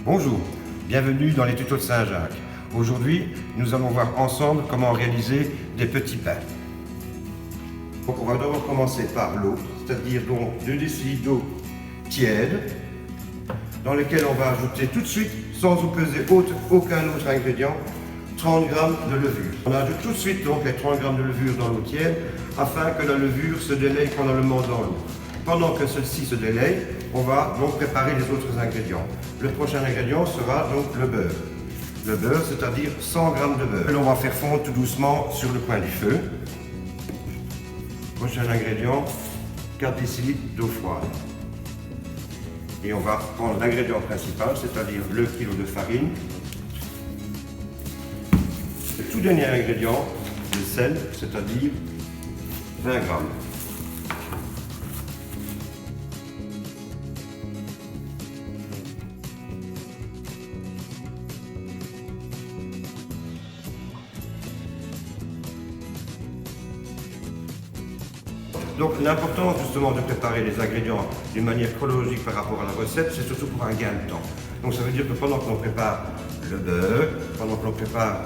Bonjour, bienvenue dans les tutos de Saint-Jacques. Aujourd'hui, nous allons voir ensemble comment réaliser des petits pains. Donc on va d'abord commencer par l'eau, c'est-à-dire donc 2 décilitres d'eau tiède, dans lequel on va ajouter tout de suite, sans peser aucun autre ingrédient, 30 g de levure. On ajoute tout de suite donc les 30 g de levure dans l'eau tiède, afin que la levure se délaye pendant dans l'eau. Pendant que celle-ci se délaye, on va donc préparer les autres ingrédients. Le prochain ingrédient sera donc le beurre. Le beurre, c'est-à-dire 100 g de beurre. Et on va faire fondre tout doucement sur le coin du feu. Prochain ingrédient, 4 décilitres d'eau froide. Et on va prendre l'ingrédient principal, c'est-à-dire le kilo de farine. Le tout dernier ingrédient, le sel, c'est-à-dire 20 g. Donc l'importance justement de préparer les ingrédients d'une manière chronologique par rapport à la recette, c'est surtout pour un gain de temps. Donc ça veut dire que pendant que l'on prépare le beurre, pendant que l'on prépare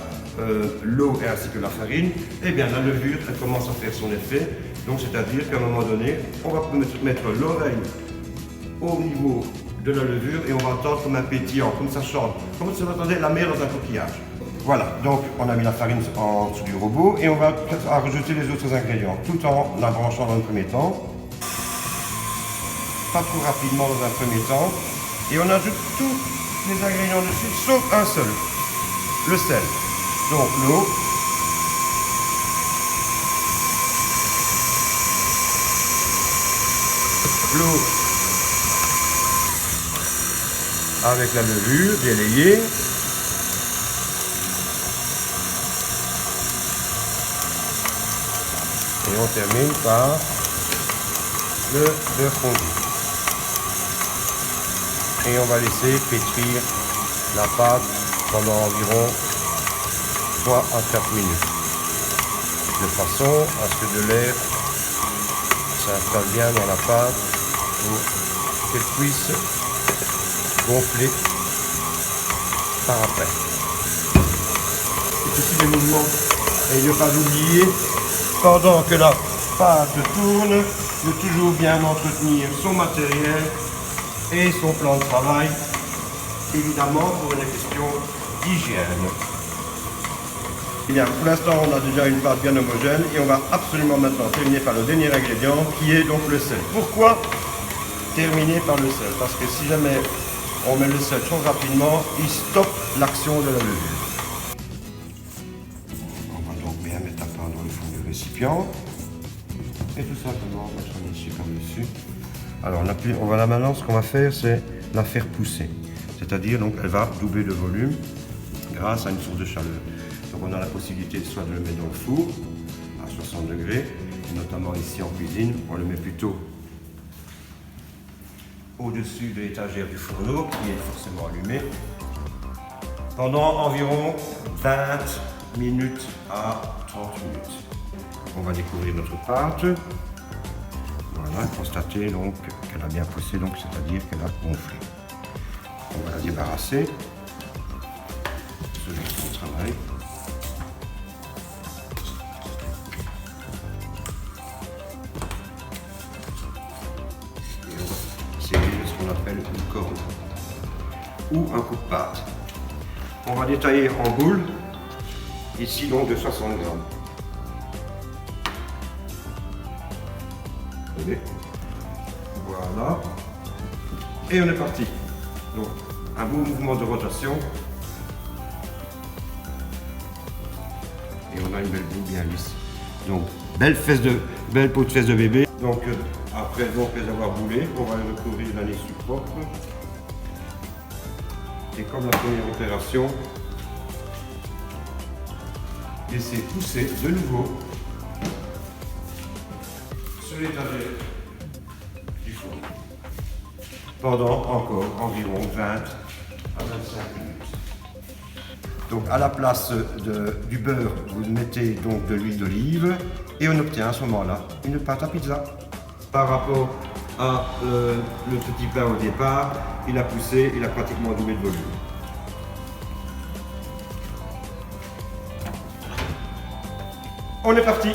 l'eau et ainsi que la farine, eh bien la levure elle commence à faire son effet. Donc c'est-à-dire qu'à un moment donné, on va mettre l'oreille au niveau de la levure et on va entendre comme un pétillant, comme ça chante, comme si on entendait la mer dans un coquillage. Voilà, donc on a mis la farine en dessous du robot et on va rajouter les autres ingrédients, tout en la branchant dans un premier temps, pas trop rapidement dans un premier temps, et on ajoute tous les ingrédients dessus, sauf un seul, le sel. Donc l'eau, avec la levure délayée. Et on termine par le beurre fondu. Et on va laisser pétrir la pâte pendant environ 3 à 4 minutes. De façon à ce que de l'air s'installe bien dans la pâte pour qu'elle puisse gonfler par après. Et ici les mouvements. Et ne pas oublier, pendant que la pâte tourne, de toujours bien entretenir son matériel et son plan de travail, évidemment pour une question d'hygiène. Bien, pour l'instant, on a déjà une pâte bien homogène et on va absolument maintenant terminer par le dernier ingrédient qui est donc le sel. Pourquoi terminer par le sel? Parce que si jamais on met le sel trop rapidement, il stoppe l'action de la levure. Bien mettre la pâte dans le fond du récipient et tout simplement mettre un dessus par dessus. Alors maintenant ce qu'on va faire, c'est la faire pousser, c'est-à-dire donc elle va doubler de volume grâce à une source de chaleur. Donc on a la possibilité soit de le mettre dans le four à 60 degrés, notamment ici en cuisine, on le met plutôt au-dessus de l'étagère du fourneau qui est forcément allumé pendant environ 20 minutes à 30 minutes. On va découvrir notre pâte. Voilà, constater donc qu'elle a bien poussé, donc c'est-à-dire qu'elle a gonflé. On va la débarrasser. Ce juste son travail. Et on va servir ce qu'on appelle une corne ou un coup de pâte. On va détailler en boules. Ici donc de 60 g. Voilà. Et on est parti. Donc un beau mouvement de rotation. Et on a une belle boule bien lisse. Donc belle peau de fesses de bébé. Donc après donc les avoir boulés, on va les recouvrir d'un essuie propre. Et comme la première opération, laisser pousser de nouveau sur l'étagère du four pendant encore environ 20 à 25 minutes. Donc à la place du beurre, vous mettez donc de l'huile d'olive et on obtient à ce moment-là une pâte à pizza. Par rapport le petit pain au départ, il a poussé, il a pratiquement doublé de volume. On est parti.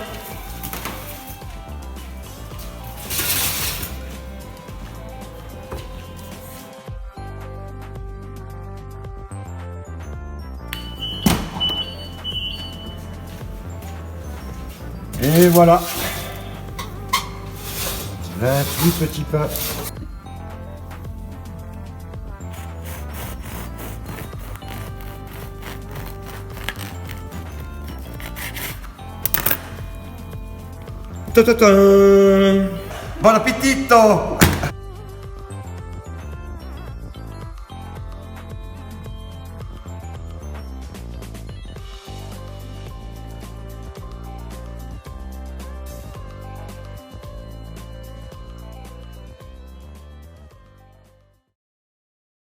Et voilà. 28 petits pains. Ta-ta-ta. Bon appétit!